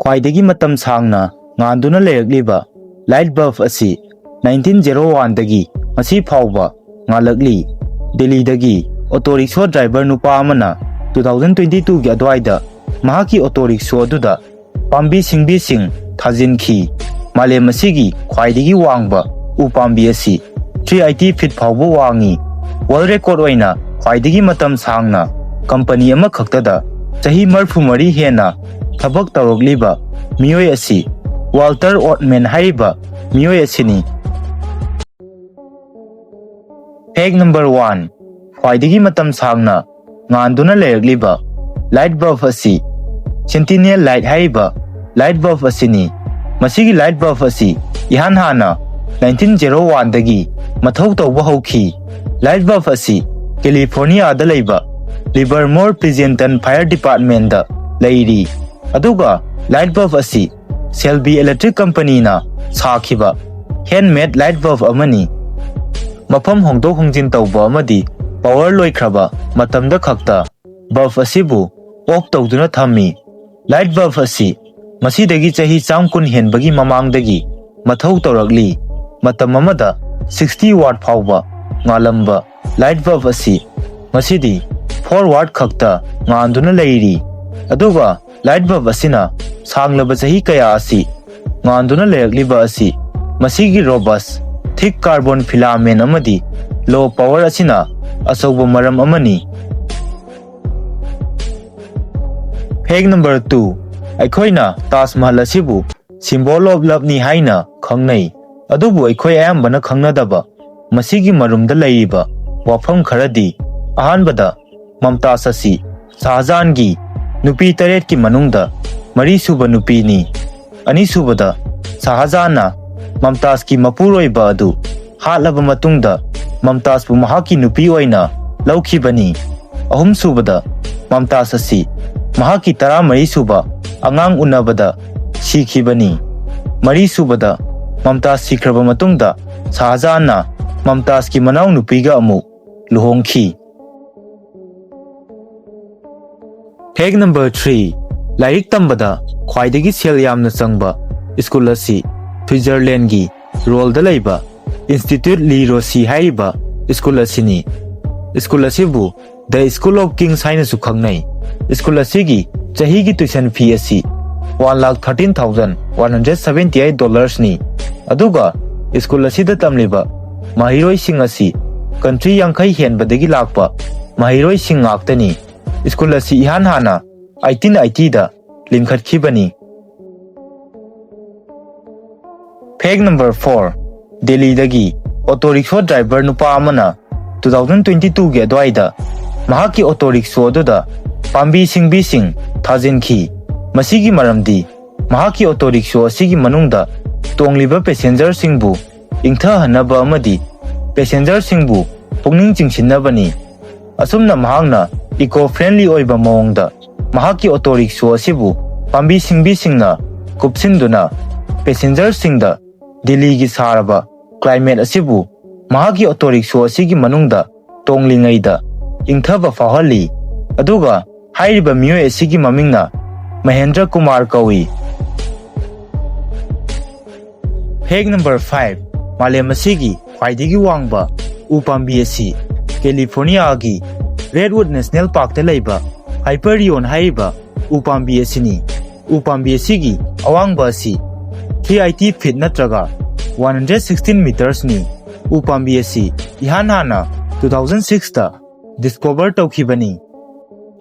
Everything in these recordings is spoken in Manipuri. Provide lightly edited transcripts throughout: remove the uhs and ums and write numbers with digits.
ख्वाइदगी मतम सांगना ngan lerakliba light bulb asi 1901 dagi masi phawba ngalakli Delhi dagi auto rickshaw driver nupa amana 2022 gi adwaida mahaki auto rickshaw duda pambi sing thajinki malem asigi khwaidagi wangba upambi asi 380 feet phawba wangi world record oina khwaidagi matam sangna company ama khaktada chahi marfumari hena thabak tawrokliba miyoi asi Walter Ottman haiba miyoi asini. Fact number 1 khwaidagi matam sangna nganduna lerakliba light bulb asi Centennial light haiba light bulb asini. Masigi light bulb asi ihan hana 1901 dagi mathau tawba hauki. Light bulb asi California da leiba Livermore Pleasanton Fire Department da leiri. Aduga light bulb asi Selby Electric Company na sakhiba handmade light bulb amani. Mafam hongdok hongjin tawba amadi power loikraba matamda khakta bulb asibu off tawduna thammi. Light bulb asi masidagi chahi chamkun henbagi mamangdagi mathau tawrakli matam amada 60 watt phawba ngalamba light bulb asi masidi 4 watt khakta nganduna leiri. Aduga light bulb asina sanglaba chahi kaya asi nganduna lerakliba asi masigi robust thick carbon filament amadi low power asina asoba maram amani. Fact number 2 aikhoina Taj Mahal asibu symbol of love ni haina khangnai adubu aikhoi ayambana khangnadaba masigi marumda leiba wafam kharadi ahanbada Mumtaz asi Shah Jahan gi nupi taret ki manungda mari suba nupi ni ani subada Shah Jahan na Mumtaz ki mapuroiba adu hatlaba matungda Mumtaz bu mahaki nupi oina laukhibani. Ahum subada Mumtaz asi mahaki 13 suba angang unabada sikhibani. Mari subada Mumtaz Sikhraba Matungda Shah Jahan na Mumtaz ki Manao Nupiga Luhongkhi. Fact number 3 Lairik tambada khwaidagi sel yamna changba school asi Switzerland gi role da leiba Institute Li Rosi haiba school asini. School asibu the School of Kings haina su khangnai. School asigi chahi gi tuition fee asi $1,13,178 ni. Aduga school asida tamliba mahiroi sing asi country yankhai henbadagi lakpa mahiroi sing ngaktani. School asi ihan hana 1880 da linkhatkhibani. Fact number 4 Delhi dagi auto rickshaw driver nupa amana 2022 gi adwaida mahaki auto rickshaw duda pambi sing thajinki. Masigi maramdi mahaki auto rickshaw asigi manungda tongliba passenger singbu ingtha hanaba amadi passenger singbu pungning chingsinabani. Asumna mahangna eco friendly oiba mawngda mahaki auto rickshaw asibu pambi singna kupsinduna passenger singda Delhi gi saraba climate asibu mahaki auto rickshaw asigi manungda tonglingaida ingthaba fahali. Aduga hairiba miyoi asigi mamingna Mahendra Kumar kawi. Fact number 5 malem asigi khwaidagi wangba upambi asi California gi Redwood National Park ta leiba Hyperion haiba upambi asini. Upambi asigi awangba asi 380 feet natraga 116 meters ni. Upambi asi ihan hana 2006 ta discover tawkhibani.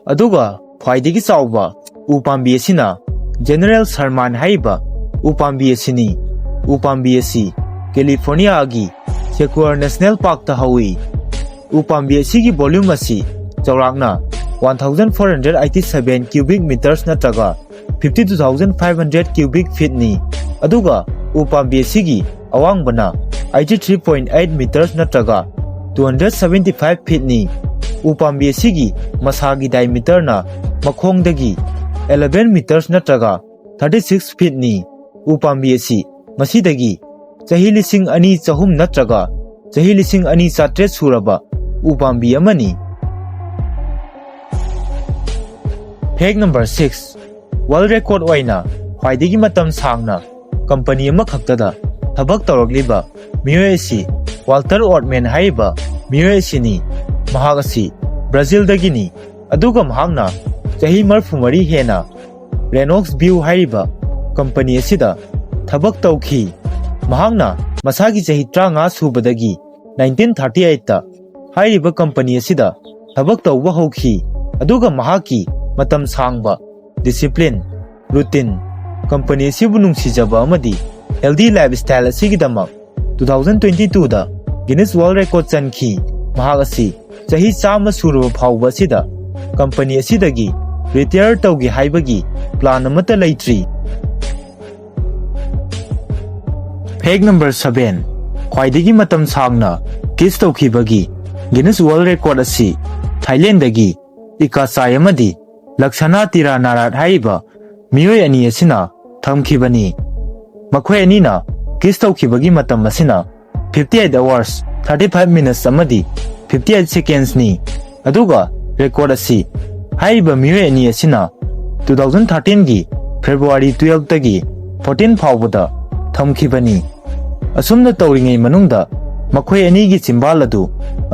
Aduga khwaidagi chawba upambi asina General Sherman haiba upambi asini. Upambi asi California gi Sequoia National Park ta hawi. Upambi asigi volume asi chawrakna 1487 cubic meters natraga 52,500 cubic feet ni. Aduga upambi asigi awangbana 83.8 meters natraga 275 feet ni. Upambi asigi masagi diameter na makhongdagi 11 meters natraga 36 feet ni. Upambi asi masidagi chahi 2,200 natraga chahi 2,200 suraba upambi amani. Fact number 6 world record oina ख्वाइदगी मतम सांगना कंपनी अमखक्तदा थबक तौरक्लिबा मियोय असि वाल्टर ओटमैन हाइबा मियोय असिनी महाग असि ब्राजील दगिनी अदुगा महागना चही मरफुमरी हेना रेनॉक्स व्यू हाइबा कंपनी असिदा थबक तौखी महागना मसागी चही 35 सुबदगी 1938 ता हाइरिबा कंपनी असिदा थबक तौबा हौखी अदुगा महाकी मतम सांगबा डिसिप्लिन रूटीन कंपनी असिबु नुंगसिजबा अमदी हेल्दी लाइफस्टाइल असिगिदमक 2022 दा गिनीज वर्ल्ड रिकॉर्ड चनखी महाग असि चही 100 सुरबा फाउबा असिदा कंपनी असिदगी रिटायर तौगी हाइबगी प्लान अमता लैट्री। फैक्ट नंबर 7 ख्वाइदगी मतम सांगना किस तौखिबगी गिनीज वर्ल्ड रिकॉर्ड असि थाईलैंड इकाचाई अमदी लक्षणा तिरा नाराट हाइबा मियोय अनि असिना थमखिबनी मखोय अनिना किस तौखिबगी मतम असिना 58 आवर्स 35 मिनट्स अमदी 58 सेकेंड्स नि अदुगा रिकॉर्ड असि हाइबा मियोय अनि असिना 2013 गी फेब्रुआरी 12 तगी 14 फाउबदा थमखिबनी असुमना तौरिङै मनुङदा मखोय अनिगी चिम्बाल अदु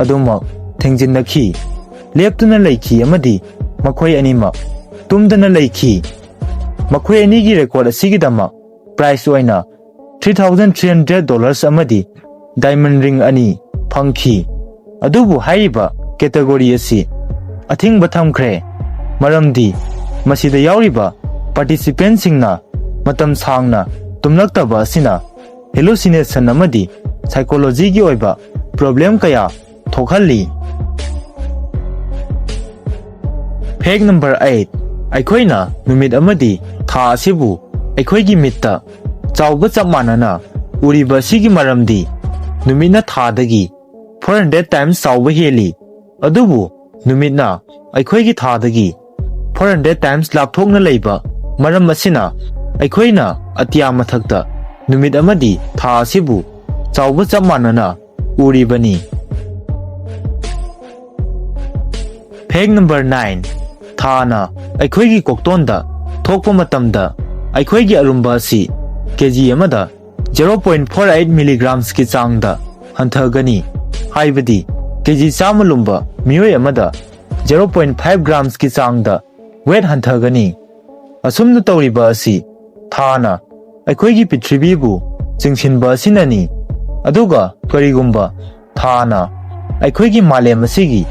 अदुमक थेंजिनखी लेप्तुना लैखी अमदी मखोय अनिमक तुमदना लैखी मखोय अनिगी रिकॉर्ड असिगिदमक प्राइस ओइना $3,300 अमदी डायमंड रिंग अनि फंखी अदुबु हाइबा कैटेगोरी असी अथिंग थमख्रे मरमदी मसिदा यावरिबा पार्टिसिपेंट सिंगना मतम सांगना तुमलक्तबा असिना हेलुसिनेशन अमदी साइकोलॉजी की ओइबा प्रॉब्लम कया थोखल्ली। फैक्ट नंबर 8 अखोइना नुमित अमदी था असिबु अखोइगी मित्ता चाउबा चप मानना उरिबा सिगी मरमदी नुमिना थादगी 400 टाइम्स चाउबा हेली अदुबु नुमिना अखोइगी थादगी 400 टाइम्स लापथोकना लैबा मरम असिना अखोइना अतिया मथक्ता नुमित अमदी था असिबु चाउबा चप मानना उरिबनी। फैक्ट नंबर 9 थाना अखोइगी कोक्तोंदा थोकपा मतमदा अखोइगी अरुंबा असि केजी अमदा 0.48 मिलीग्राम्स की चांगदा हंथगनी हाइबदी केजी चाम लुंबा मियोय अमदा 0.5 ग्राम्स की चांगदा वेट हंथगनी असुमना तौरिबा असि थाना अखोइगी पृथ्वीबु चिंगसिनबा असिननी अदुगा करिगुंबा थाना अखोइगी मालेम असिगी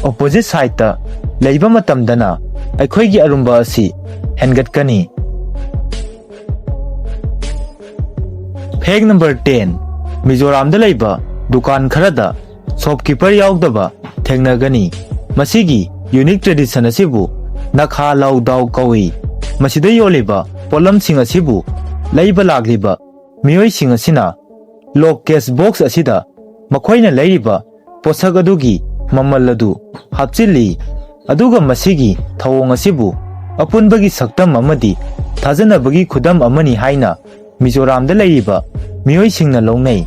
ऑपोजिट साइड लैबा मतमदना अखोइगी अरुंबा असि हेनगटकनी। फैक्ट नंबर 10 मिजोराम लैबा दुकान खरदा शॉपकीपर यावदबा थेंगनगनी मसिगी यूनिक ट्रेडिशन असिबु नखा लौ दाउ कौई मसिदा योलिबा पोलमसिंग असिबु लैबा लागलिबा मियोयसिंग असिना लॉक केस बॉक्स असिदा मखोइना लैरिबा पोसक अदुगी ममल अदु हापचिल्ली अदुगा मसिगी थवोंग असिबु अपुनबगी सक्तम अमदी थाजनबगी खुदम अमनी हाइना मिजोराम लैरिबा मियोयसिंगना लौनै।